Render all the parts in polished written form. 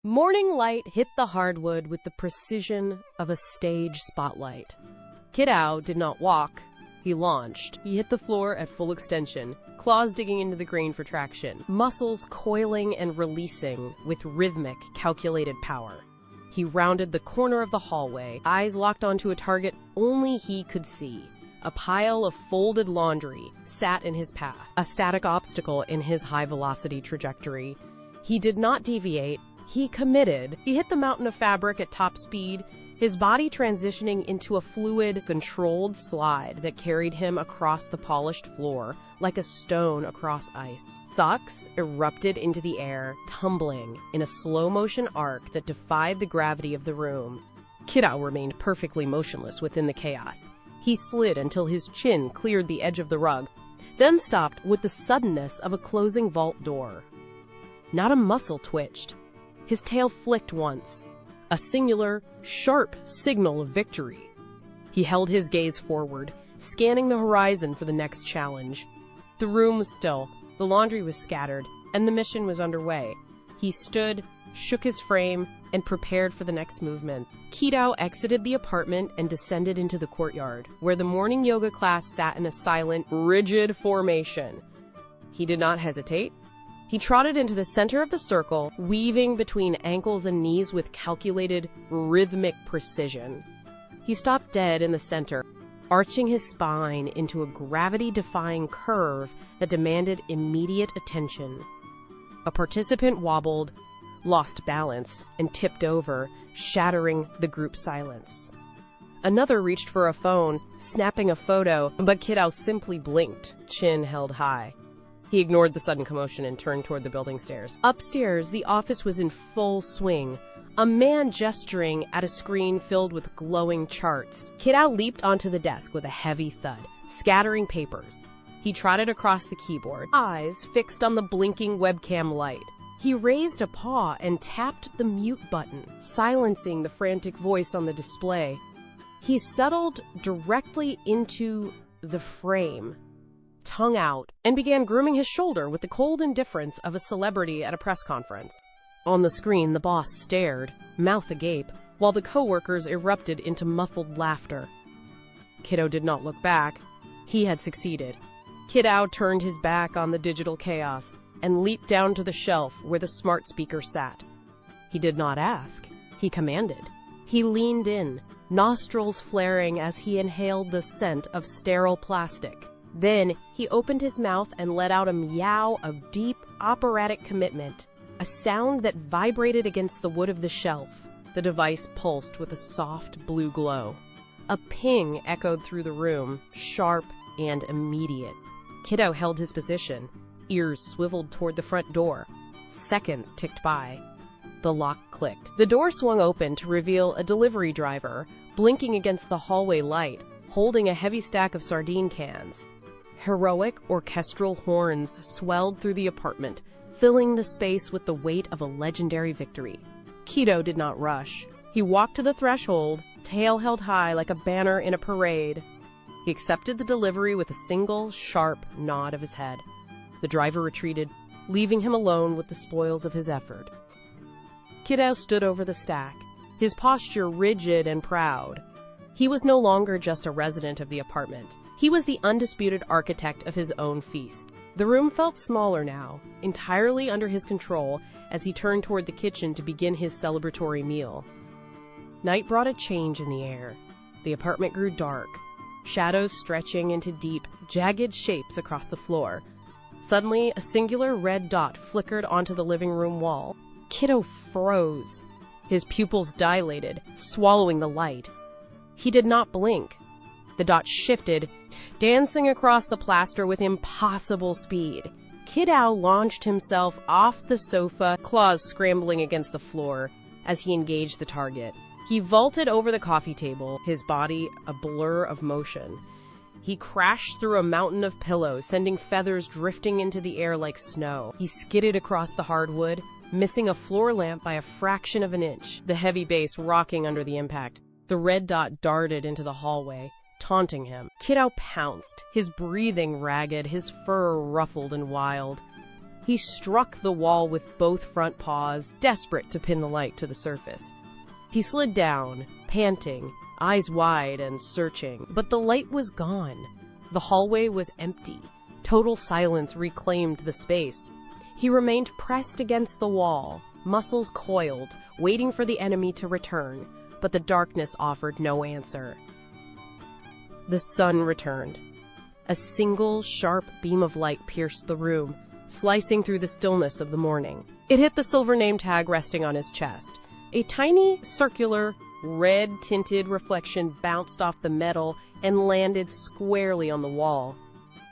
Morning light hit the hardwood with the precision of a stage spotlight. Kidow did not walk. He launched. He hit the floor at full extension, claws digging into the grain for traction, muscles coiling and releasing with rhythmic, calculated power. He rounded the corner of the hallway, eyes locked onto a target only he could see. A pile of folded laundry sat in his path, a static obstacle in his high-velocity trajectory. He did not deviate. He committed. He hit the mountain of fabric at top speed, his body transitioning into a fluid, controlled slide that carried him across the polished floor like a stone across ice. Socks erupted into the air, tumbling in a slow-motion arc that defied the gravity of the room. Kidow remained perfectly motionless within the chaos. He slid until his chin cleared the edge of the rug, then stopped with the suddenness of a closing vault door. Not a muscle twitched. His tail flicked once, a singular, sharp signal of victory. He held his gaze forward, scanning the horizon for the next challenge. The room was still, the laundry was scattered, and the mission was underway. He stood, shook his frame, and prepared for the next movement. Kidow exited the apartment and descended into the courtyard, where the morning yoga class sat in a silent, rigid formation. He did not hesitate. He trotted into the center of the circle, weaving between ankles and knees with calculated, rhythmic precision. He stopped dead in the center, arching his spine into a gravity-defying curve that demanded immediate attention. A participant wobbled, lost balance, and tipped over, shattering the group silence. Another reached for a phone, snapping a photo, but Kidow simply blinked, chin held high. He ignored the sudden commotion and turned toward the building stairs. Upstairs, the office was in full swing, a man gesturing at a screen filled with glowing charts. Kidow leaped onto the desk with a heavy thud, scattering papers. He trotted across the keyboard, eyes fixed on the blinking webcam light. He raised a paw and tapped the mute button, silencing the frantic voice on the display. He settled directly into the frame, tongue out, and began grooming his shoulder with the cold indifference of a celebrity at a press conference. On the screen, the boss stared, mouth agape, while the coworkers erupted into muffled laughter. Kidow did not look back. He had succeeded. Kidow turned his back on the digital chaos and leaped down to the shelf where the smart speaker sat. He did not ask. He commanded. He leaned in, nostrils flaring as he inhaled the scent of sterile plastic. Then he opened his mouth and let out a meow of deep, operatic commitment, a sound that vibrated against the wood of the shelf. The device pulsed with a soft blue glow. A ping echoed through the room, sharp and immediate. Kidow held his position, ears swiveled toward the front door. Seconds ticked by. The lock clicked. The door swung open to reveal a delivery driver, blinking against the hallway light, holding a heavy stack of sardine cans. Heroic orchestral horns swelled through the apartment, filling the space with the weight of a legendary victory. Kidow did not rush. He walked to the threshold, tail held high like a banner in a parade. He accepted the delivery with a single, sharp nod of his head. The driver retreated, leaving him alone with the spoils of his effort. Kidow stood over the stack, his posture rigid and proud. He was no longer just a resident of the apartment. He was the undisputed architect of his own feast. The room felt smaller now, entirely under his control as he turned toward the kitchen to begin his celebratory meal. Night brought a change in the air. The apartment grew dark, shadows stretching into deep, jagged shapes across the floor. Suddenly, a singular red dot flickered onto the living room wall. Kidow froze. His pupils dilated, swallowing the light. He did not blink. The dot shifted, dancing across the plaster with impossible speed. Kidow launched himself off the sofa, claws scrambling against the floor as he engaged the target. He vaulted over the coffee table, his body a blur of motion. He crashed through a mountain of pillows, sending feathers drifting into the air like snow. He skidded across the hardwood, missing a floor lamp by a fraction of an inch, the heavy base rocking under the impact. The red dot darted into the hallway, taunting him. Kidow pounced, his breathing ragged, his fur ruffled and wild. He struck the wall with both front paws, desperate to pin the light to the surface. He slid down, panting, eyes wide and searching, but the light was gone. The hallway was empty. Total silence reclaimed the space. He remained pressed against the wall, muscles coiled, waiting for the enemy to return, but the darkness offered no answer. The sun returned. A single, sharp beam of light pierced the room, slicing through the stillness of the morning. It hit the silver name tag resting on his chest. A tiny, circular, red-tinted reflection bounced off the metal and landed squarely on the wall.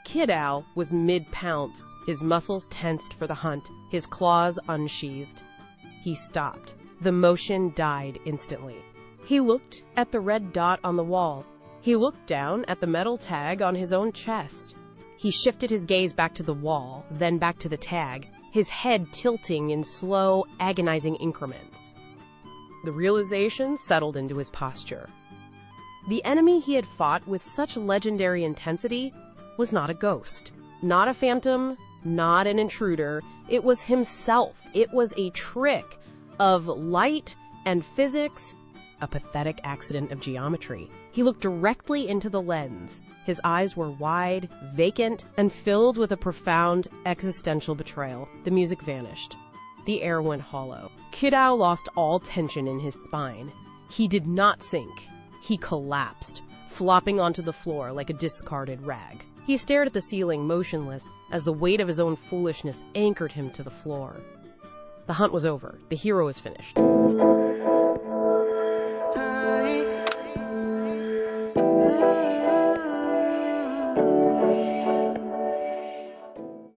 Kidow was mid-pounce, his muscles tensed for the hunt, his claws unsheathed. He stopped. The motion died instantly. He looked at the red dot on the wall. He looked down at the metal tag on his own chest. He shifted his gaze back to the wall, then back to the tag, his head tilting in slow, agonizing increments. The realization settled into his posture. The enemy he had fought with such legendary intensity was not a ghost, not a phantom, not an intruder. It was himself. It was a trick of light and physics, a pathetic accident of geometry. He looked directly into the lens. His eyes were wide, vacant, and filled with a profound existential betrayal. The music vanished. The air went hollow. Kidow lost all tension in his spine. He did not sink. He collapsed, flopping onto the floor like a discarded rag. He stared at the ceiling, motionless, as the weight of his own foolishness anchored him to the floor. The hunt was over. The hero was finished.